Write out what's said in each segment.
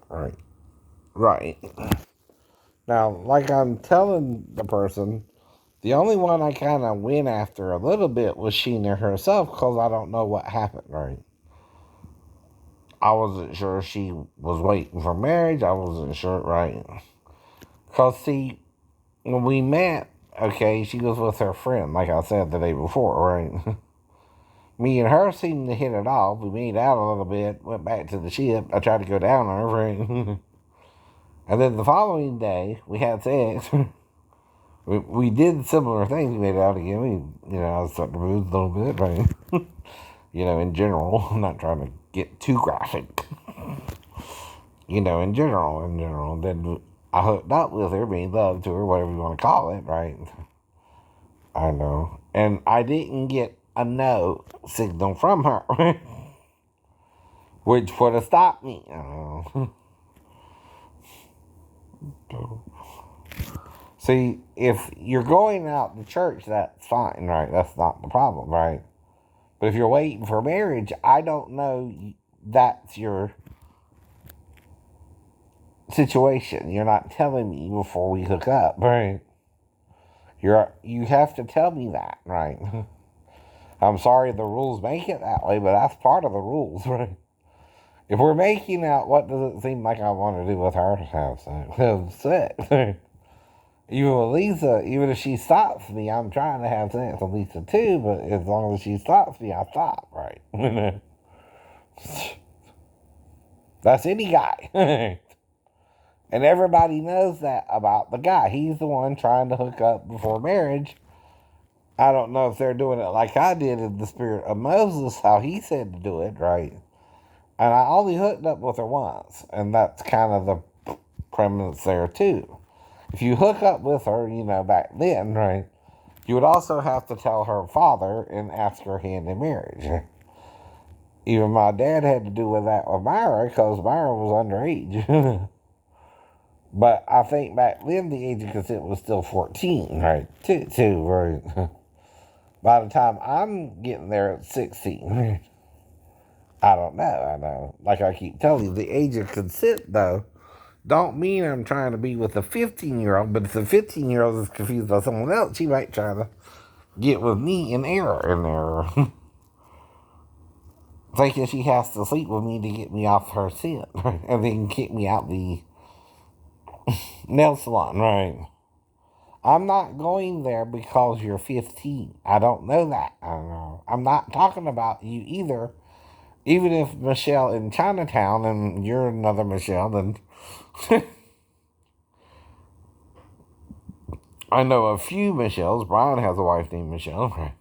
Right. Right. Now, like I'm telling the person, the only one I kind of went after a little bit was Sheena herself because I don't know what happened, right? I wasn't sure she was waiting for marriage. I wasn't sure, right? Because, see, when we met, okay, she was with her friend, like I said the day before, right? Me and her seemed to hit it off. We made out a little bit, went back to the ship. I tried to go down on her, right? And then the following day, we had sex. we did similar things. We made out again. I was starting to move a little bit, right? In general. I'm not trying to get too graphic. In general. Then I hooked up with her, made love to her, whatever you want to call it, right? I know. And I didn't get a no signal from her, which would have stopped me. See, if you're going out to church, that's fine, right? That's not the problem, right? But if you're waiting for marriage, I don't know that's your situation. You're not telling me before we hook up, right? You have to tell me that, right? I'm sorry the rules make it that way, but that's part of the rules, right? If we're making out, what does it seem like I want to do with her? Have sex. Even with Lisa, even if she stops me, I'm trying to have sex with Lisa too, but as long as she stops me, I stop, right? That's any guy. And everybody knows that about the guy. He's the one trying to hook up before marriage. I don't know if they're doing it like I did in the spirit of Moses, how he said to do it, right? And I only hooked up with her once, and that's kind of the premise there too. If you hook up with her, back then, right, you would also have to tell her father and ask her hand in marriage. Even my dad had to do with that with Myra because Myra was underage. But I think back then the age of consent was still 14, right? Two, right? By the time I'm getting there at 16, I don't know. I know. Like I keep telling you, the age of consent, though, don't mean I'm trying to be with a 15-year-old, but if the 15-year-old is confused by someone else, she might try to get with me in error. Thinking she has to sleep with me to get me off her scent, and then kick me out the nail salon, right? I'm not going there because you're 15. I don't know that. I don't know. I'm not talking about you either. Even if Michelle in Chinatown and you're another Michelle, then I know a few Michelles. Brian has a wife named Michelle, right?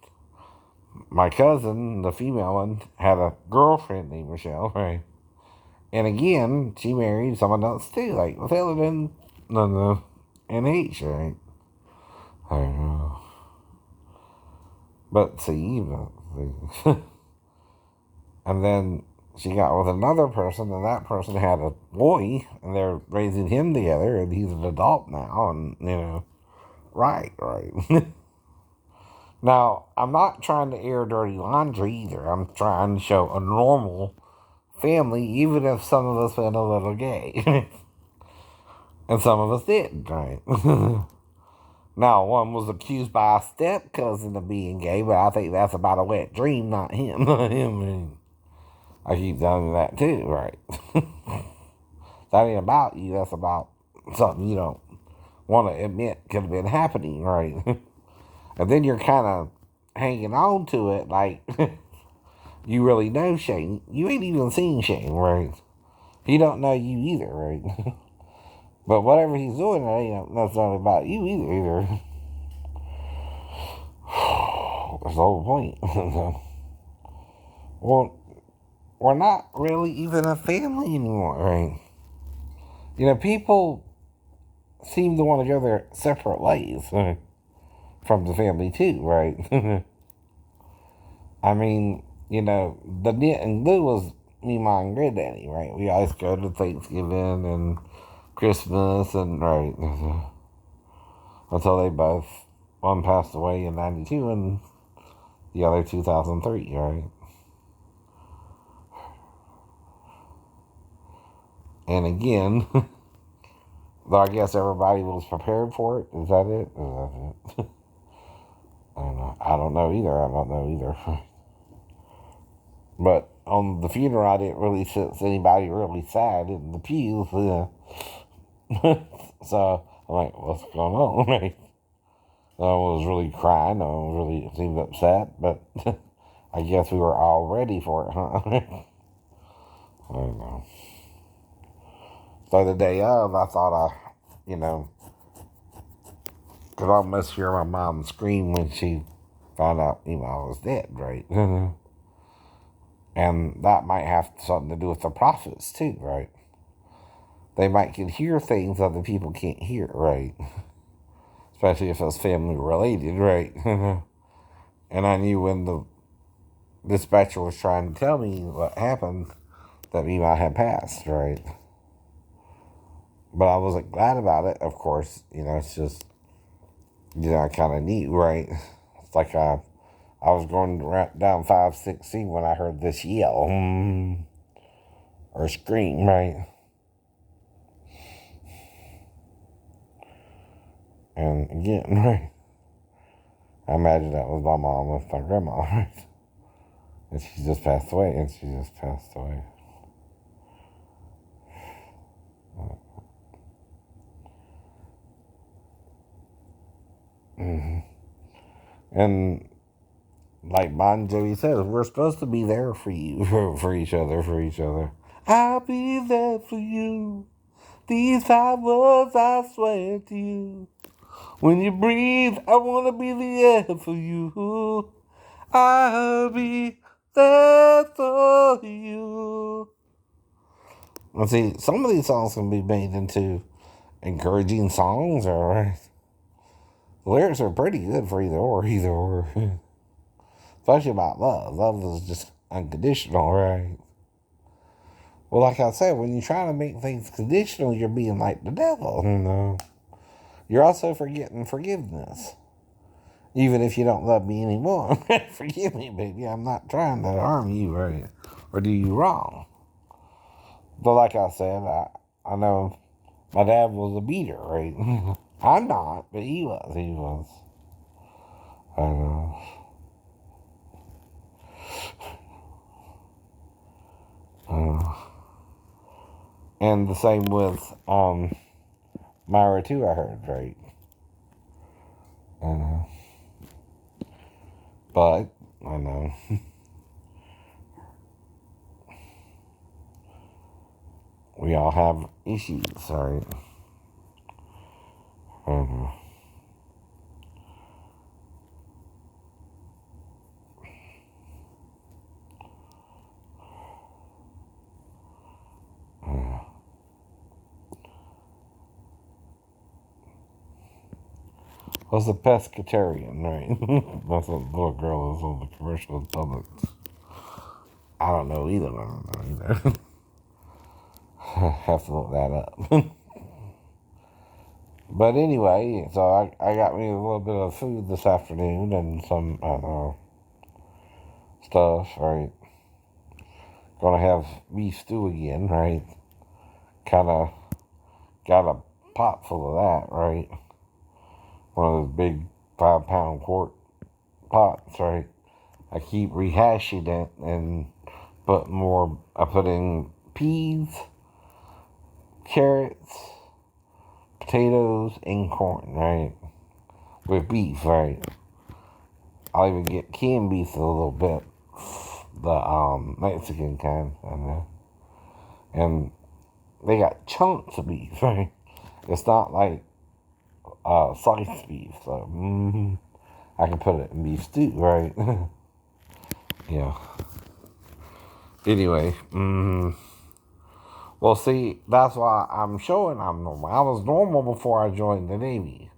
My cousin, the female one, had a girlfriend named Michelle, right? And again, she married someone else too, like with Ellen and NH, right? I don't know. But see, and then she got with another person, and that person had a boy, and they're raising him together, and he's an adult now, and right. Now, I'm not trying to air dirty laundry either. I'm trying to show a normal family, even if some of us went a little gay. And some of us didn't, right? Now, one was accused by a step cousin of being gay, but I think that's about a wet dream, not him. him. I keep telling you that too, right? That ain't about you, that's about something you don't want to admit could have been happening, right? And then you're kind of hanging on to it like you really know Shane. You ain't even seen Shane, right? He don't know you either, right? But whatever he's doing, it ain't necessarily about you either. That's the whole point. Well, we're not really even a family anymore, right? People seem to want to go their separate ways from the family too, right? I mean, the knit and glue was me, mom, and granddaddy, right? We always go to Thanksgiving and Christmas and right until they both one passed away in '92 and the other 2003, right? And again, though I guess everybody was prepared for it. Is that it? Is that it? I don't know. I don't know either. But on the funeral, I didn't really sense anybody really sad in the pews. So I'm like, what's going on? Right? No one was really crying. No one really seemed upset. But I guess we were all ready for it, huh? I don't know. So the day of, I thought could almost hear my mom scream when she found out, I was dead, right? And that might have something to do with the prophets too, right? They might can hear things other people can't hear, right? Especially if it's family related, right? And I knew when the dispatcher was trying to tell me what happened that Mima had passed, right? But I wasn't glad about it, of course. It's just, kind of neat, right? It's like I was going down 560 when I heard this yell or scream, right? And again, right? I imagine that was my mom with my grandma, right? And she just passed away. Mm-hmm. And like Bon Jovi says, we're supposed to be there for you, for each other. I'll be there for you. These 5 words I swear to you. When you breathe, I want to be the air for you. I'll be there for you. Let's see, some of these songs can be made into encouraging songs, alright. The lyrics are pretty good for either or. Especially about love. Love is just unconditional, right? Well, like I said, when you try to make things conditional, you're being like the devil. You're also forgetting forgiveness. Even if you don't love me anymore. Forgive me, baby. I'm not trying to harm you, right? Or do you wrong. But like I said, I know my dad was a beater, right? I'm not, but he was. I know. And the same with Myra too, I heard, right? I know. But, I know. We all have issues, right? I know. Was a pescatarian, right? That's what the little girl is on the commercial in Publix. I don't know either. Have to look that up. But anyway, so I got me a little bit of food this afternoon and some stuff, right? Gonna have beef stew again, right? Kind of got a pot full of that, right? One of those big 5-pound quart pots, right? I keep rehashing it and I put in peas, carrots, potatoes, and corn, right? With beef, right? I'll even get canned beef a little bit. The Mexican kind, I know. And they got chunks of beef, right? It's not like sliced beef, so I can put it in beef stew, right? Yeah. Anyway, well, see, that's why I'm showing I'm normal. I was normal before I joined the Navy.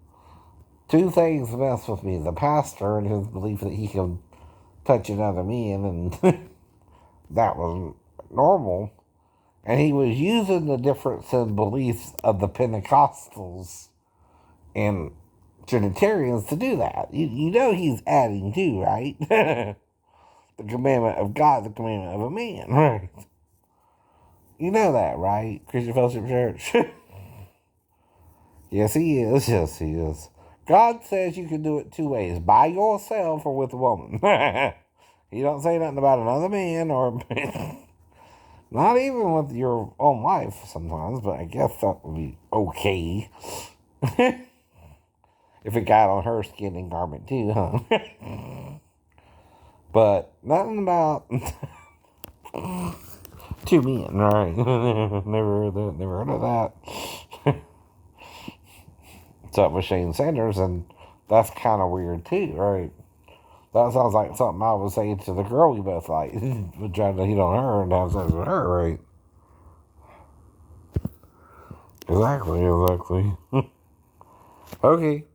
2 things mess with me: the pastor and his belief that he can touch another man, and that was normal. And he was using the difference in beliefs of the Pentecostals and Trinitarians to do that. You know he's adding to, right? The commandment of God, the commandment of a man, right? You know that, right? Christian Fellowship Church. Yes, he is. Yes, he is. God says you can do it two ways: by yourself or with a woman. He don't say nothing about another man or not even with your own wife sometimes. But I guess that would be okay if it got on her skin and garment too, huh? But nothing about two men, right? Never heard that. Never heard of that. What's up with Shane Sanders? And that's kind of weird too, right? That sounds like something I would say to the girl we both like. We're trying to hit on her and have sex with her, right? Exactly. Okay.